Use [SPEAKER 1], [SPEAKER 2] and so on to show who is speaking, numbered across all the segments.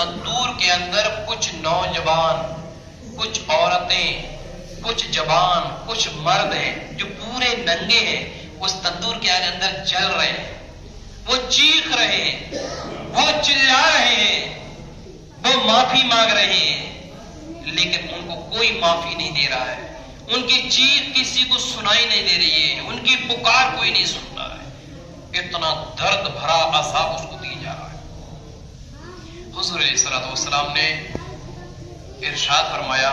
[SPEAKER 1] تندور کے اندر کچھ نوجوان، کچھ عورتیں، کچھ جوان، کچھ مرد ہیں جو پورے ننگے ہیں، اس تندور کے اندر جل رہے ہیں، وہ چیخ رہے ہیں، وہ چلا رہے ہیں، وہ معافی مانگ رہے ہیں، لیکن ان کو کوئی معافی نہیں دے رہا ہے، ان کی چیخ کسی کو سنائی نہیں دے رہی ہے، ان کی پکار کوئی نہیں سن رہا ہے، اتنا درد بھرا عذاب اس کو دیا جا رہا ہے۔ حضور علیہ الصلوۃ والسلام نے ارشاد فرمایا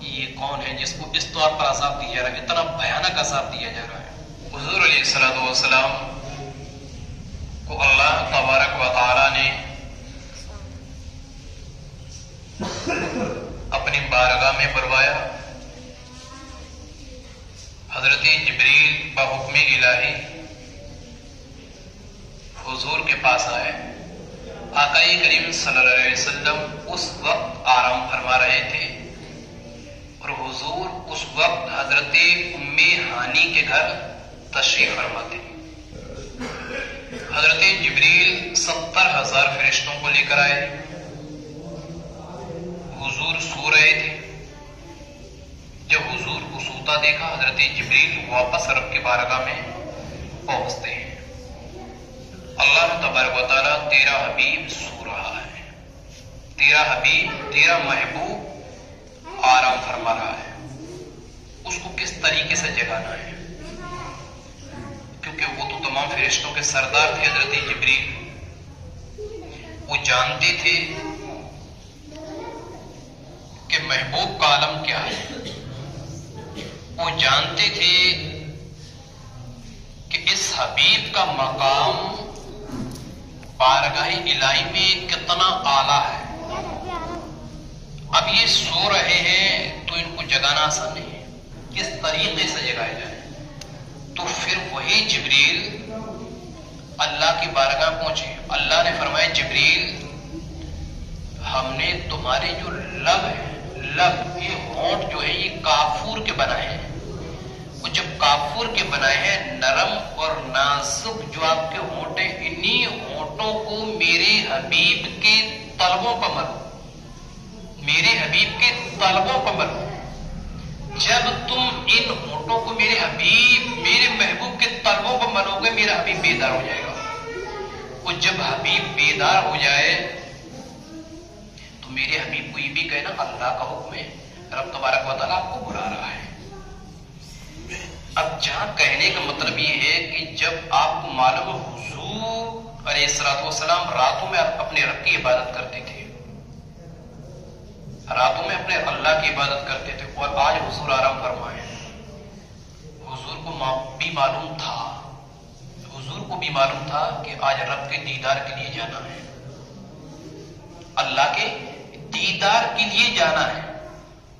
[SPEAKER 1] یہ کون ہے جس کو اس طور پر عذاب دیا جا رہا ہے، اتنا بھیانک عذاب دیا جا رہا ہے۔ حضور علیہ الصلوۃ والسلام کو اللہ تبارک و تعالی نے اپنی بارگاہ میں بلوایا۔ حضرت جبریل بحکم الہی حضور کے پاس آئے۔ آقا کریم صلی اللہ علیہ وسلم اس وقت آرام فرما رہے تھے اور حضور اس وقت حضرت ام ہانی کے گھر تشریف فرما تھے۔ حضرت جبریل 70,000 فرشتوں کو لے کر آئے، حضور سو رہے تھے۔ جب حضور کو سوتا دیکھا، حضرت جبریل واپس رب کی بارگاہ میں پہنچتے ہیں۔ اللہ تبارک و تعالیٰ تیرا حبیب سو رہا ہے، تیرا حبیب، تیرا محبوب آرام فرما رہا ہے، اس کو کس طریقے سے جگانا ہے؟ کیونکہ وہ تو تمام فرشتوں کے سردار تھے حضرت جبریل، وہ جانتے تھے کہ محبوب کا عالم کیا ہے، وہ جانتے تھے کہ اس حبیب کا مقام بارگاہ الہی میں کتنا اعلیٰ ہے۔ اب یہ سو رہے ہیں تو ان کو جگانا آسان نہیں ہے، کس طریقے سے جگایا جائے؟ تو پھر وہی جبریل اللہ کی بارگاہ پہنچے۔ اللہ نے فرمایا جبریل ہم نے تمہارے جو لب ہے، لب یہ ہونٹ جو ہے یہ کافور کے بنائے ہیں، وہ جب کافور کے بنائے ہیں نرم اور نازک جو آپ کے ہونٹ ہیں، انہی ہونٹوں کو میرے حبیب کے طلبوں پر مرو، میرے حبیب کے طلبوں پر مرو۔ جب تم ان ہونٹوں کو میرے حبیب، میرے محبوب کے طلبوں پر مرو گے، میرا حبیب بیدار ہو جائے گا۔ اور جب حبیب بیدار ہو جائے تو میرے حبیب کو یہ بھی کہنا اللہ کا حکم ہے، رب تبارک و تعالیٰ آپ کو بلا رہا ہے۔ اب جہاں کہنے کا مطلب یہ ہے کہ جب آپ کو معلوم حضور علیہ الصلوۃ والسلام راتوں میں اپنے رب کی عبادت کرتے تھے، راتوں میں اپنے اللہ کی عبادت کرتے تھے، اور آج حضور آرام فرمائے، حضور کو بھی معلوم تھا، حضور کو بھی معلوم تھا کہ آج رب کے دیدار کے لیے جانا ہے، اللہ کے دیدار کے لیے جانا ہے۔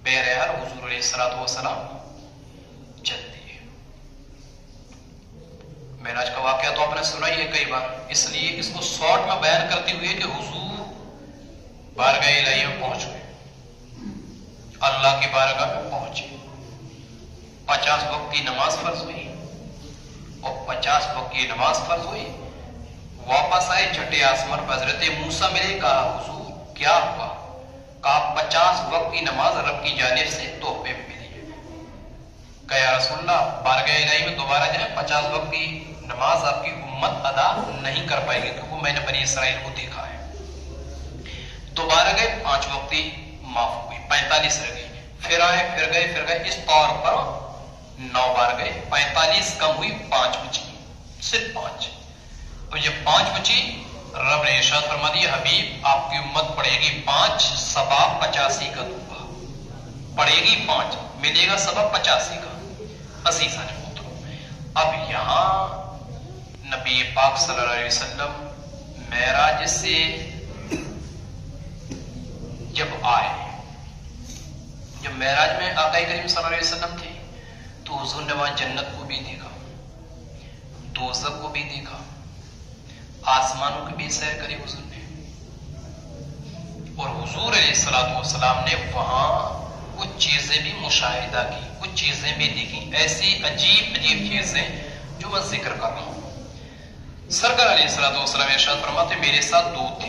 [SPEAKER 1] بہرحال حضور علیہ الصلوۃ والسلام چلتے ہیں۔ معراج کا واقعہ تو آپ نے سنا ہی ہے کئی بار، اس لیے اس کو شارٹ میں بیان کرتے ہوئے کہ حضور بارگاہ الہی میں پہنچ گئے، اللہ کی بارگاہ میں پہنچے، 50 وقت کی نماز فرض ہوئی، اور 50 وقت کی نماز فرض ہوئی، واپس آئے چھٹے آسمان پر حضرت موسیٰ ملے، کہا حضور کیا ہوا؟ کہا 50 وقت کی نماز رب کی جانب سے تحفے میں ملی ہے۔ کہا یا رسول اللہ بارگاہ الہی میں دوبارہ جائیں، 50 وقت کی نماز آپ کی امت ادا نہیں کر پائے گی، کیونکہ میں نے بنی اسرائیل کو دیکھا ہے۔ دوبارہ گئے، 5 وقت کی معاف ہوئی، 45 رہ گئی، پھر آئے، پھر گئے، اس طور پر 9 بار گئے، 45 کم ہوئی، 5 بچی، صرف 5۔ تو جب 5 بچی، رب نے ارشاد فرما دیا حبیب آپ کی امت پڑھے گی 5 ثواب 85 کا دوں گا، پڑھے گی 5 ملے گا ثواب 85 کا۔ عزیزان محترم، اب یہاں نبی پاک صلی اللہ علیہ وسلم معراج سے جب آئے، جب معراج میں آقا کریم صلی اللہ علیہ وسلم تھے تو حضور نے وہاں جنت کو بھی دیکھا، دوزخ کو بھی دیکھا، آسمانوں کی بھی سیر کری حضور نے، اور حضور علیہ الصلوۃ والسلام نے وہاں کچھ چیزیں بھی مشاہدہ کی، کچھ چیزیں بھی دیکھی، ایسی عجیب عجیب چیزیں جو میں ذکر کر رہا ہوں۔ سرکار علیہ الصلوۃ والسلام ارشاد فرماتے میرے ساتھ 2 تھے،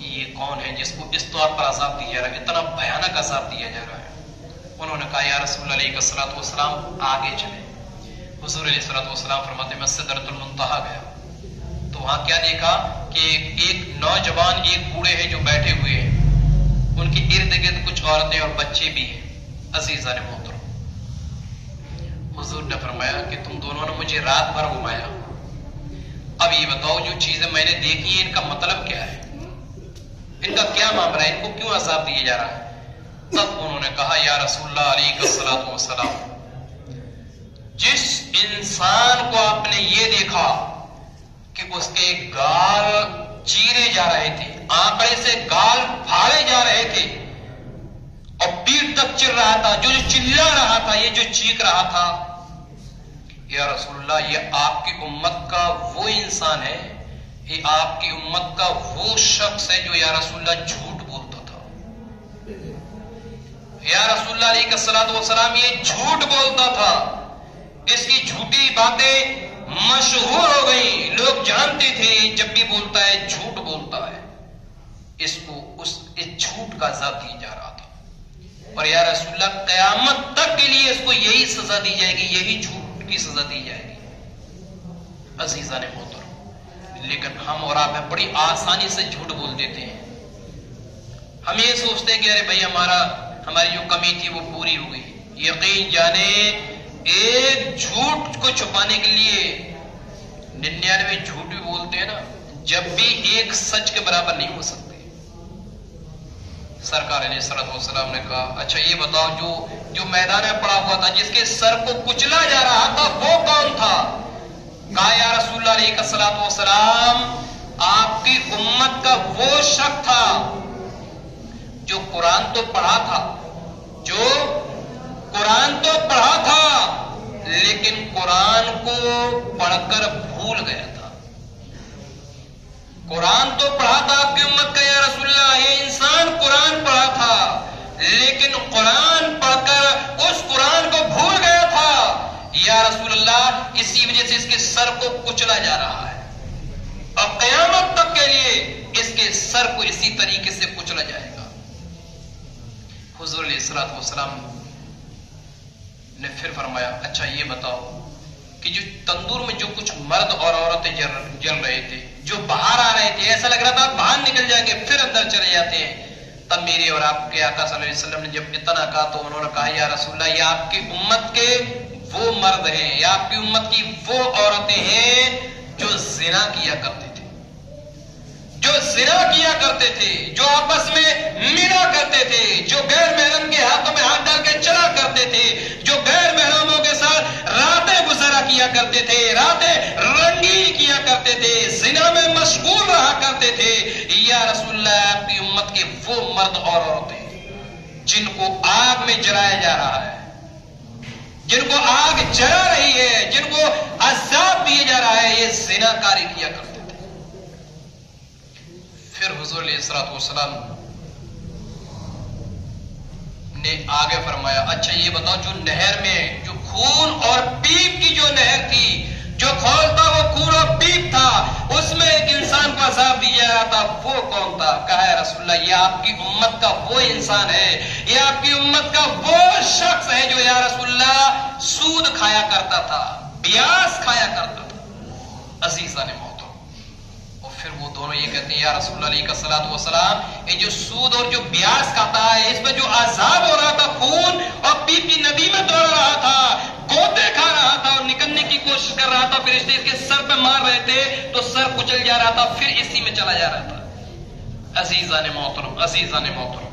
[SPEAKER 1] یہ کون ہے جس کو اس طور پر عذاب دیا جا رہا ہے، اتنا بھیانک عذاب دیا جا رہا ہے؟ انہوں نے کہا یا رسول اللہ علیہ الصلوۃ والسلام آگے چلے۔ حضور علیہ الصلوۃ والسلام فرماتے ہیں میں سدرۃ المنتہا گیا تو وہاں کیا دیکھا کہ ایک نوجوان ایک بوڑھے ہیں جو بیٹھے ہوئے ہیں، ان کے ارد گرد کچھ عورتیں اور بچے بھی ہیں۔ عزیزان محترم، حضور نے فرمایا کہ تم دونوں نے مجھے رات بھر گھمایا، اب یہ بتاؤ جو چیزیں میں نے دیکھی ہیں ان کا مطلب کیا ہے، ان کا کیا معاملہ ہے، ان کو کیوں عذاب دیا جا رہا ہے؟ تب انہوں نے کہا یا رسول اللہ علیہ الصلوۃ والسلام، جس انسان کو آپ نے یہ دیکھا کہ اس کے گال چیرے جا رہے تھے، آنکڑے سے گال پھاڑے جا رہے تھے اور پیٹ تک چل رہا تھا، جو چلا رہا تھا، یہ جو چیخ رہا تھا، یا رسول اللہ یہ آپ کی امت کا وہ انسان ہے، یہ آپ کی امت کا وہ شخص ہے جو یا رسول اللہ جھوٹ بولتا تھا، یا رسول اللہ علیہ الصلوۃ والسلام یہ جھوٹ بولتا تھا، اس کی جھوٹی باتیں مشہور ہو گئی، لوگ جانتے تھے جب بھی بولتا ہے جھوٹ بولتا ہے، اس کو اس جھوٹ کا عذاب دیا جا رہا تھا، اور یا رسول اللہ قیامت تک کے لیے اس کو یہی سزا دی جائے گی، یہی جھوٹ کی سزا دی جائے گی۔ عزیزان محترم، لیکن ہم اور آپ بڑی آسانی سے جھوٹ بول دیتے ہیں، ہم یہ سوچتے ہیں کہ ارے بھائی ہماری جو کمی تھی وہ پوری ہو گئی۔ یقین جانے ایک جھوٹ کو چھپانے کے لیے 99 جھوٹ بھی بولتے ہیں نا، جب بھی ایک سچ کے برابر نہیں ہو سکتے۔ سرکار علیہ الصلوۃ والسلام نے کہا اچھا یہ بتاؤ جو میدان میں پڑا ہوا تھا، جس کے سر کو کچلا جا رہا تھا، وہ کون تھا؟ کہا یا رسول اللہ علیہ الصلوۃ والسلام آپ کی امت کا وہ شخص تھا جو قرآن تو پڑھا تھا، لیکن قرآن کو پڑھ کر بھول گیا تھا۔ قرآن تو پڑھا تھا آپ کی امت کا یا رسول اللہ، یہ انسان قرآن پڑھا تھا لیکن قرآن پڑھ کر اس قرآن کو بھول گیا تھا یا رسول اللہ، اسی وجہ سے اس کے سر کو کچلا جا رہا ہے اور قیامت تک کے لیے اس کے سر کو اسی طریقے سے کچلا جائے گا۔ حضور علیہ الصلوۃ والسلام نے پھر فرمایا اچھا یہ بتاؤ کہ جو تندور میں جو کچھ مرد اور عورتیں جل رہے تھے، جو باہر آ رہے تھے، ایسا لگ رہا تھا باہر نکل جائیں گے پھر اندر چلے جاتے ہیں، تب میرے اور آپ کے آقا صلی اللہ علیہ وسلم نے جب اتنا کہا تو انہوں نے کہا یا رسول اللہ یہ آپ کی امت کے وہ مرد ہیں، یا آپ کی امت کی وہ عورتیں ہیں جو زنا کیا کرتے تھے، جو آپس میں ملا کرتے تھے، جو غیر محرم کے ہاتھوں میں ہاتھ ڈال کے چلا کرتے تھے، جو غیر محرموں کے ساتھ راتیں گزارا کیا کرتے تھے، راتیں رنگین کیا کرتے تھے، زنا میں مشغول رہا کرتے تھے، یا رسول اللہ آپ کی امت کے وہ مرد اور عورتیں جن کو آگ میں جلایا جا رہا ہے، جن کو آگ جلا رہی ہے، جن کو عذاب دیا جا رہا ہے، یہ زنا کاری کیا کرتے تھے۔ پھر حضور علیہ الصلوۃ والسلام نے آگے فرمایا اچھا یہ بتاؤ جو نہر میں جو خون اور پیپ کی جو نہر تھی، جو کھولتا وہ خون اور پیپ تھا، اس میں ایک انسان کو عذاب دیا جا رہا تھا، وہ کون تھا؟ کہا ہے رسول اللہ یہ آپ کی امت کا وہ انسان ہے، یہ آپ کی امت کا وہ شخص ہے جو یا رسول اللہ سود کھایا کرتا تھا، بیاس کھایا کرتا تھا۔ عزیزان محترم، پھر وہ دونوں یہ کہتے ہیں یا رسول اللہ علیہ الصلوۃ والسلام یہ جو سود اور جو بیاس کھاتا ہے اس میں جو عذاب ہو رہا تھا، خون اور پیپ کی ندی میں دوڑ رہا تھا، گوتے کھا رہا تھا اور نکلنے کی کوشش کر رہا تھا، فرشتے اس کے سر پہ مار رہے تھے تو سر کچل جا رہا تھا، پھر اسی میں چلا جا رہا تھا۔ عزیزان محترم،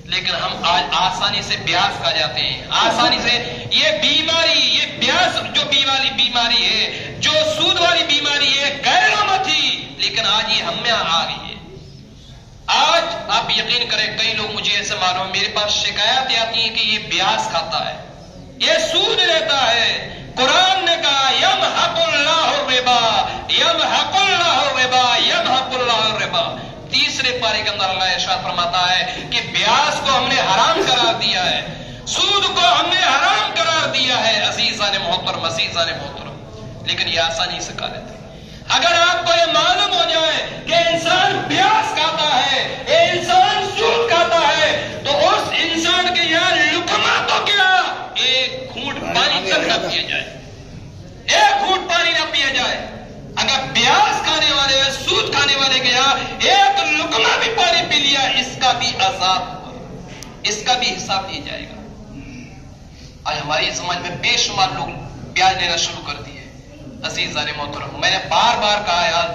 [SPEAKER 1] لیکن ہم آج آسانی سے بیاس کھا جاتے ہیں، آسانی سے یہ بیماری، یہ بیاس جو بیماری ہے، جو سود والی بیماری ہے، غیروں میں تھی لیکن آج یہ ہم میں آ گئی ہے۔ آج آپ یقین کریں کئی لوگ مجھے ایسے معلوم میرے پاس شکایتیں آتی ہیں کہ یہ بیاس کھاتا ہے، یہ سود لیتا ہے۔ قرآن نے کہا یمحق اللہ الربا، یمحق اللہ الربا، یمحق اللہ الربا۔ تیسرے پارے کے اندر اللہ ارشاد فرماتا ہے کہ بیاس کو ہم نے حرام قرار دیا ہے، سود کو ہم نے حرام قرار دیا ہے۔ عزیزان محترم، لیکن یہ آسانی سے کھا لیتے ہیں۔ اگر آپ کو یہ معلوم ہو جائے کہ انسان پیاس کھاتا ہے، انسان سود کھاتا ہے، تو اس انسان کے یہاں لقمہ تو کیا ایک گھونٹ پانی تک نہ پیا جائے، ایک گھونٹ پانی نہ پیا جائے۔ اگر پیاس کھانے والے سود کھانے والے کے یہاں ایک لقمہ بھی پانی پی لیا، اس کا بھی عذاب ہوگا، اس کا بھی حساب لیا جائے گا۔ آج ہماری سماج میں بے شمار لوگ پیاز لینا شروع کر دیے۔ عزیزان محترم، میں نے بار بار کہا یار،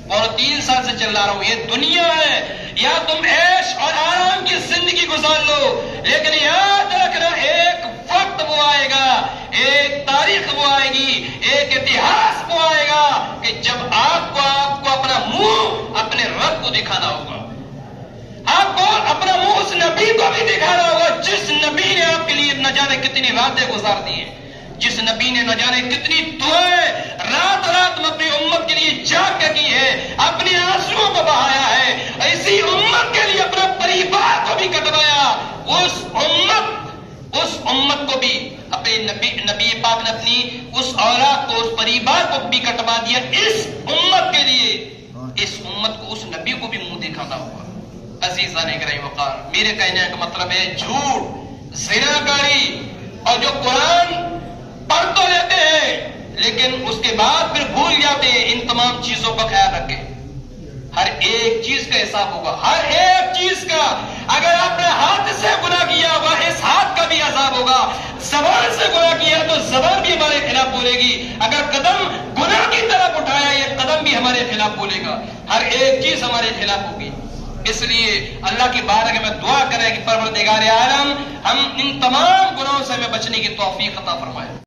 [SPEAKER 1] اور 3 سال سے چل رہا ہوں، یہ دنیا ہے، یا تم عیش اور آرام کی زندگی گزار لو، لیکن یاد رکھنا ایک وقت وہ آئے گا، ایک تاریخ وہ آئے گی، ایک اتہاس وہ آئے گا کہ جب آپ کو اپنا منہ اپنے رب کو دکھانا ہوگا، آپ کو اپنا منہ اس نبی کو بھی دکھانا ہوگا جس نبی نے آپ کے لیے نہ جانے کتنی راتیں گزار دی ہیں، جس نبی نے نہ جانے کتنی دعائیں رات رات میں اپنی امت کے لیے جاگ کے کی ہے، اپنے آنسوؤں کو بہایا ہے، اسی امت کے لیے اپنا پریوار کو بھی کٹوایا، اس امت کو بھی اپنے نبی پاک نے اپنی اس اولاد کو، اس پریوار کو بھی کٹوا دیا اس امت کے لیے، اس امت کو، اس نبی کو بھی منہ دکھانا ہوگا۔ عزیزان کرام وقار، میرے کہنے کا مطلب ہے جھوٹ، زناکاری، اور جو قرآن پڑھ تو لیتے ہیں لیکن اس کے بعد پھر بھول جاتے ہیں، ان تمام چیزوں کا خیال رکھیں۔ ہر ایک چیز کا حساب ہوگا، ہر ایک چیز کا۔ اگر آپ نے ہاتھ سے گناہ کیا ہوگا، اس ہاتھ کا بھی عذاب ہوگا۔ زبان سے گناہ کیا تو زبان بھی ہمارے خلاف بولے گی۔ اگر قدم گناہ کی طرف اٹھایا، یہ قدم بھی ہمارے خلاف بولے گا۔ ہر ایک چیز ہمارے خلاف ہوگی۔ اس لیے اللہ کی بارگاہ میں دعا کریں کہ پروردگار عالم ہم ان تمام گناہوں سے ہمیں بچنے کی توفیق عطا فرمائے۔